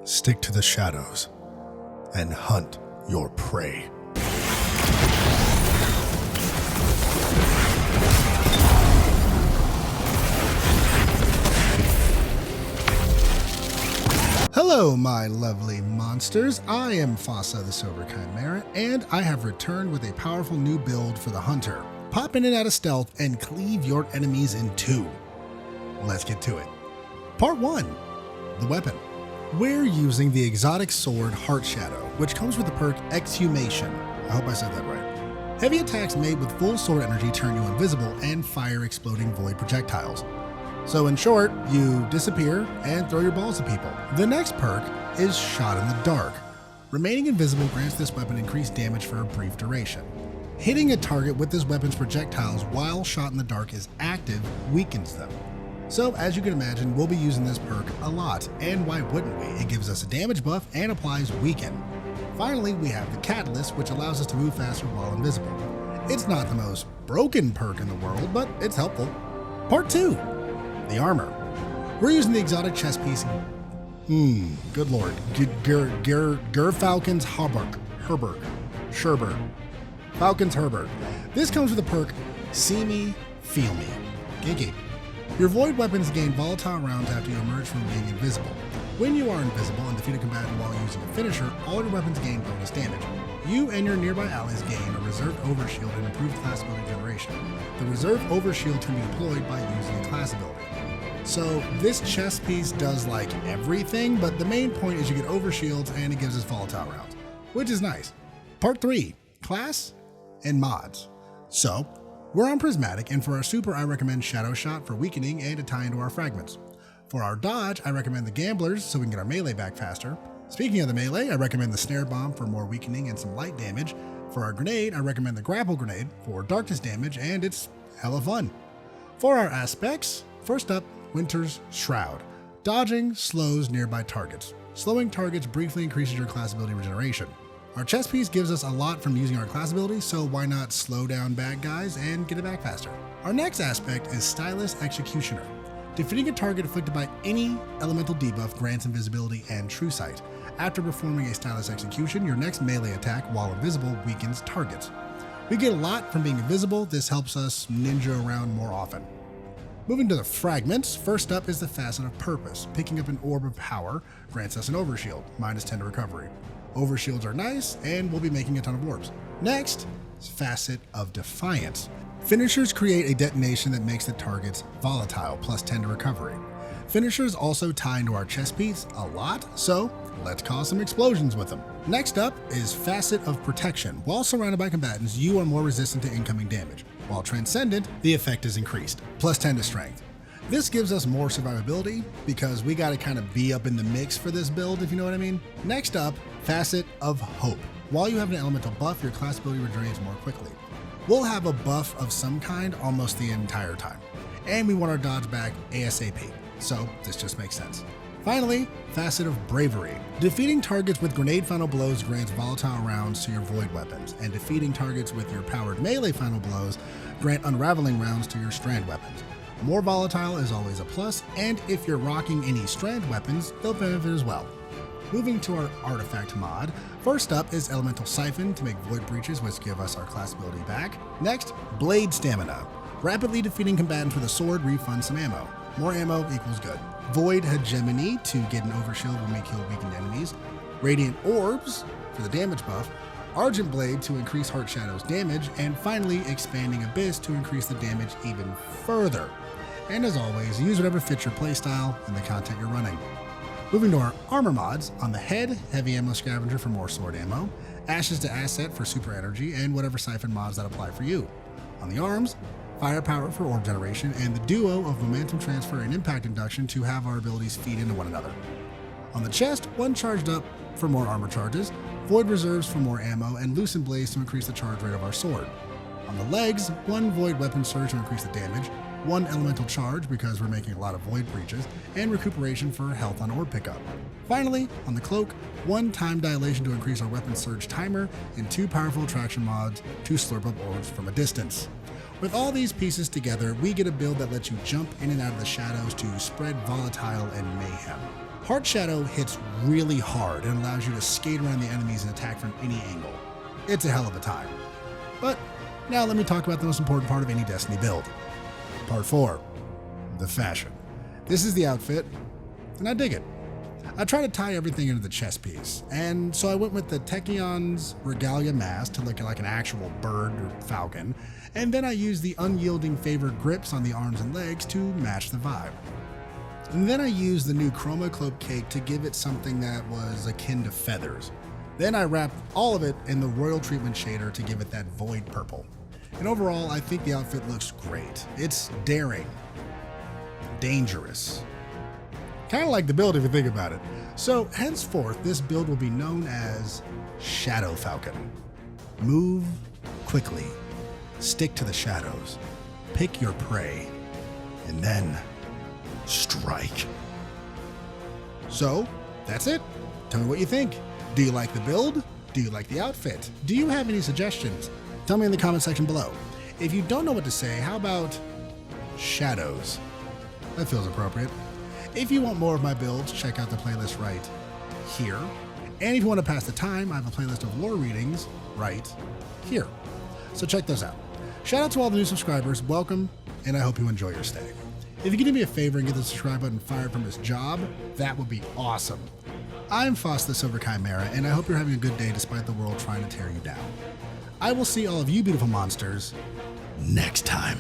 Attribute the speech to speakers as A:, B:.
A: Stick to the shadows and hunt your prey. Hello, my lovely monsters. I am Fasa the Silver Chimera, and I have returned with a powerful new build for the Hunter. Pop in and out of stealth and cleave your enemies in two. Let's get to it. Part 1. The weapon. We're using the exotic sword Heartshadow, which comes with the perk Exhumation. I hope I said that right. Heavy attacks made with full sword energy turn you invisible and fire exploding void projectiles. So in short, you disappear and throw your balls at people. The next perk is Shot in the Dark. Remaining invisible grants this weapon increased damage for a brief duration. Hitting a target with this weapon's projectiles while Shot in the Dark is active weakens them. So as you can imagine, we'll be using this perk a lot, and why wouldn't we? It gives us a damage buff and applies Weaken. Finally, we have the Catalyst, which allows us to move faster while invisible. It's not the most broken perk in the world, but it's helpful. Part 2. The armor. We're using the exotic chest piece. Good lord. Gyrfalcon's Sherbert. Falcon's Herbert. This comes with the perk See Me, Feel Me. Gigi. Your void weapons gain volatile rounds after you emerge from being invisible. When you are invisible and defeat a combatant while using a finisher, all your weapons gain bonus damage. You and your nearby allies gain a reserved overshield and improved class ability generation. The reserved overshield can be deployed by using a class ability. So this chest piece does like everything, but the main point is you get overshields and it gives us volatile rounds, which is nice. Part 3, class and mods. So we're on Prismatic, and for our super I recommend Shadow Shot for weakening and to tie into our fragments. For our dodge, I recommend the Gamblers so we can get our melee back faster. Speaking of the melee, I recommend the Snare Bomb for more weakening and some light damage. For our grenade, I recommend the Grapple Grenade for darkness damage, and it's hella fun. For our aspects, first up, Winter's Shroud. Dodging slows nearby targets. Slowing targets briefly increases your class ability regeneration. Our chest piece gives us a lot from using our class ability, so why not slow down bad guys and get it back faster? Our next aspect is Stylus Executioner. Defeating a target afflicted by any elemental debuff grants invisibility and true sight. After performing a Stylus Execution, your next melee attack, while invisible, weakens targets. We get a lot from being invisible. This helps us ninja around more often. Moving to the fragments, first up is the Facet of Purpose. Picking up an Orb of Power grants us an Overshield, -10 to recovery. Overshields are nice, and we'll be making a ton of orbs. Next is Facet of Defiance. Finishers create a detonation that makes the targets volatile, +10 to recovery. Finishers also tie into our chest piece a lot, so let's cause some explosions with them. Next up is Facet of Protection. While surrounded by combatants, you are more resistant to incoming damage. While Transcendent, the effect is increased, +10 to strength. This gives us more survivability because we gotta kind of be up in the mix for this build, if you know what I mean. Next up, Facet of Hope. While you have an elemental buff, your class ability regenerates more quickly. We'll have a buff of some kind almost the entire time. And we want our dodge back ASAP, so this just makes sense. Finally, Facet of Bravery. Defeating targets with grenade final blows grants volatile rounds to your void weapons, and defeating targets with your powered melee final blows grant unraveling rounds to your strand weapons. More volatile is always a plus, and if you're rocking any strand weapons, they'll benefit as well. Moving to our artifact mod, first up is Elemental Siphon to make void breaches, which give us our class ability back. Next, Blade Stamina. Rapidly defeating combatants with a sword refunds some ammo. More ammo equals good. Void Hegemony to get an overshield when we kill weakened enemies. Radiant Orbs for the damage buff. Argent Blade to increase Heartshadow's damage, and finally Expanding Abyss to increase the damage even further. And as always, use whatever fits your playstyle and the content you're running. Moving to our armor mods, on the head, Heavy Ammo Scavenger for more sword ammo, Ashes to Asset for super energy, and whatever siphon mods that apply for you. On the arms, Firepower for orb generation, and the duo of Momentum Transfer and Impact Induction to have our abilities feed into one another. On the chest, one charged up for more armor charges, Void Reserves for more ammo, and Loosened Blaze to increase the charge rate of our sword. On the legs, one Void Weapon Surge to increase the damage, one Elemental Charge because we're making a lot of Void Breaches, and Recuperation for health on orb pickup. Finally, on the cloak, one Time Dilation to increase our Weapon Surge timer, and two powerful attraction mods to slurp up orbs from a distance. With all these pieces together, we get a build that lets you jump in and out of the shadows to spread volatile and mayhem. Heartshadow hits really hard and allows you to skate around the enemies and attack from any angle. It's a hell of a time. But now let me talk about the most important part of any Destiny build. Part 4, the fashion. This is the outfit, and I dig it. I try to tie everything into the chest piece, and so I went with the Techion's regalia mask to look like an actual bird or falcon, and then I used the unyielding favored grips on the arms and legs to match the vibe. And then I used the new Chroma Cloak Cake to give it something that was akin to feathers. Then I wrapped all of it in the Royal Treatment shader to give it that void purple. And overall, I think the outfit looks great. It's daring, dangerous, kind of like the build if you think about it. So henceforth, this build will be known as Shadow Falcon. Move quickly, stick to the shadows, pick your prey, and then strike. So that's it. Tell me what you think. Do you like the build? Do you like the outfit? Do you have any suggestions? Tell me in the comment section below. If you don't know what to say, how about shadows? That feels appropriate. If you want more of my builds, check out the playlist right here. And if you want to pass the time, I have a playlist of lore readings right here. So check those out. Shout out to all the new subscribers. Welcome, and I hope you enjoy your stay. If you could do me a favor and get the subscribe button fired from its job, that would be awesome. I'm Fasa the Silver Chimera, and I hope you're having a good day despite the world trying to tear you down. I will see all of you beautiful monsters next time.